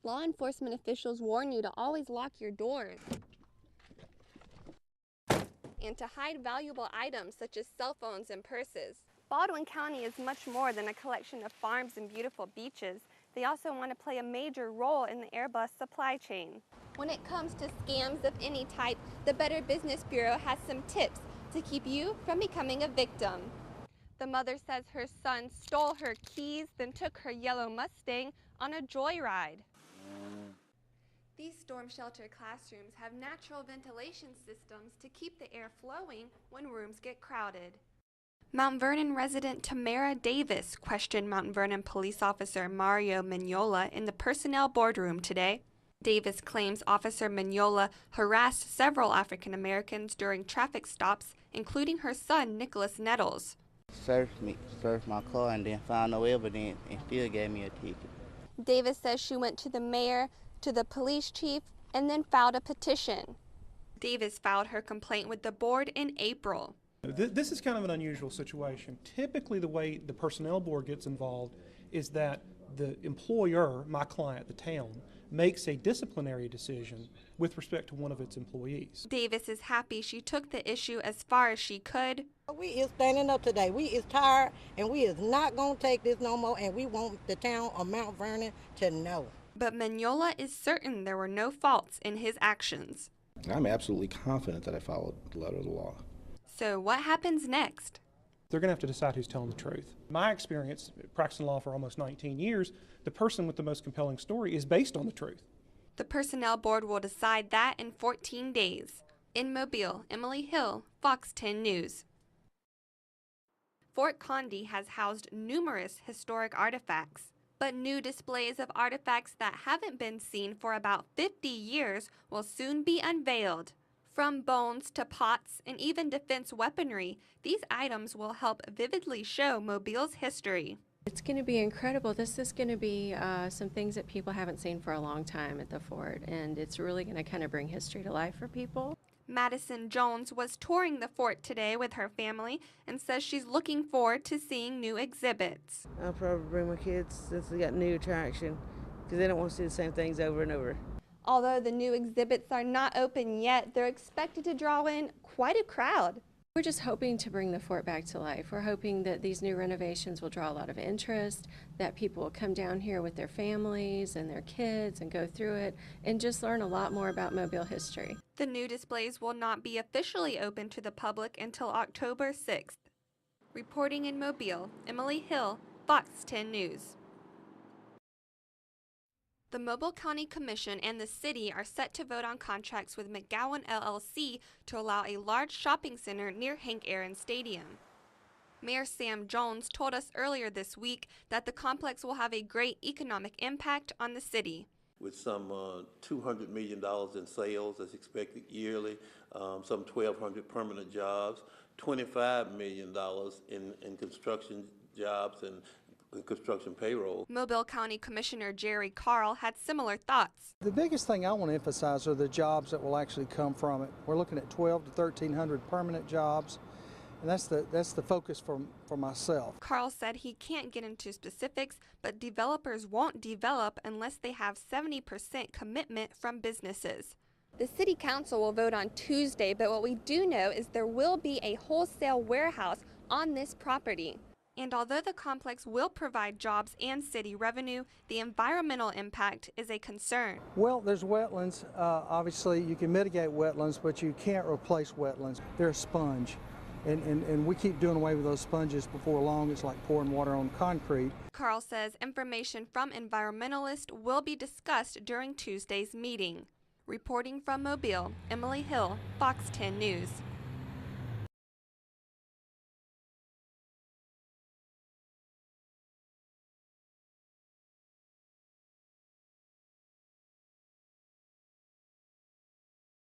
Law enforcement officials warn you to always lock your doors and to hide valuable items such as cell phones and purses. Baldwin County is much more than a collection of farms and beautiful beaches. They also want to play a major role in the Airbus supply chain. When it comes to scams of any type, the Better Business Bureau has some tips to keep you from becoming a victim. The mother says her son stole her keys, then took her yellow Mustang on a joyride. These storm shelter classrooms have natural ventilation systems to keep the air flowing when rooms get crowded. Mount Vernon resident Tamara Davis questioned Mount Vernon police officer Mario Mignola in the personnel boardroom today. Davis claims Officer Mignola harassed several African Americans during traffic stops, including her son Nicholas Nettles. Searched my car and then found no evidence and still gave me a ticket. Davis says she went to the mayor, to the police chief, and then filed a petition. Davis filed her complaint with the board in April. This is kind of an unusual situation. Typically, the way the personnel board gets involved is that the employer, my client, the town, makes a disciplinary decision with respect to one of its employees. Davis is happy she took the issue as far as she could. We is standing up today. We is tired, and we is not going to take this no more, and we want the town of Mount Vernon to know. But Mignola is certain there were no faults in his actions. I'm absolutely confident that I followed the letter of the law. So what happens next? They're going to have to decide who's telling the truth. My experience, practicing law for almost 19 years, the person with the most compelling story is based on the truth. The personnel board will decide that in 14 days. In Mobile, Emily Hill, Fox 10 News. Fort Condy has housed numerous historic artifacts, but new displays of artifacts that haven't been seen for about 50 years will soon be unveiled. From bones to pots and even defense weaponry, these items will help vividly show Mobile's history. It's going to be incredible. This is going to be some things that people haven't seen for a long time at the fort, and it's really going to kind of bring history to life for people. Madison Jones was touring the fort today with her family and says she's looking forward to seeing new exhibits. I'll probably bring my kids since they got new attraction because they don't want to see the same things over and over. Although the new exhibits are not open yet, they're expected to draw in quite a crowd. We're just hoping to bring the fort back to life. We're hoping that these new renovations will draw a lot of interest, that people will come down here with their families and their kids and go through it and just learn a lot more about Mobile history. The new displays will not be officially open to the public until October 6th. Reporting in Mobile, Emily Hill, Fox 10 News. The Mobile County Commission and the city are set to vote on contracts with McGowan LLC to allow a large shopping center near Hank Aaron Stadium. Mayor Sam Jones told us earlier this week that the complex will have a great economic impact on the city. With some $200 million in sales that's expected yearly, some 1,200 permanent jobs, $25 million in construction jobs and construction payroll. Mobile County Commissioner Jerry Carl had similar thoughts. The biggest thing I want to emphasize are the jobs that will actually come from it. We're looking at 1,200 to 1,300 permanent jobs, and that's the focus for myself. Carl said he can't get into specifics, but developers won't develop unless they have 70% commitment from businesses. The City Council will vote on Tuesday, but what we do know is there will be a wholesale warehouse on this property. And although the complex will provide jobs and city revenue, the environmental impact is a concern. Well, there's wetlands. Obviously, you can mitigate wetlands, but you can't replace wetlands. They're a sponge. And we keep doing away with those sponges before long. It's like pouring water on concrete. Carl says information from environmentalists will be discussed during Tuesday's meeting. Reporting from Mobile, Emily Hill, Fox 10 News.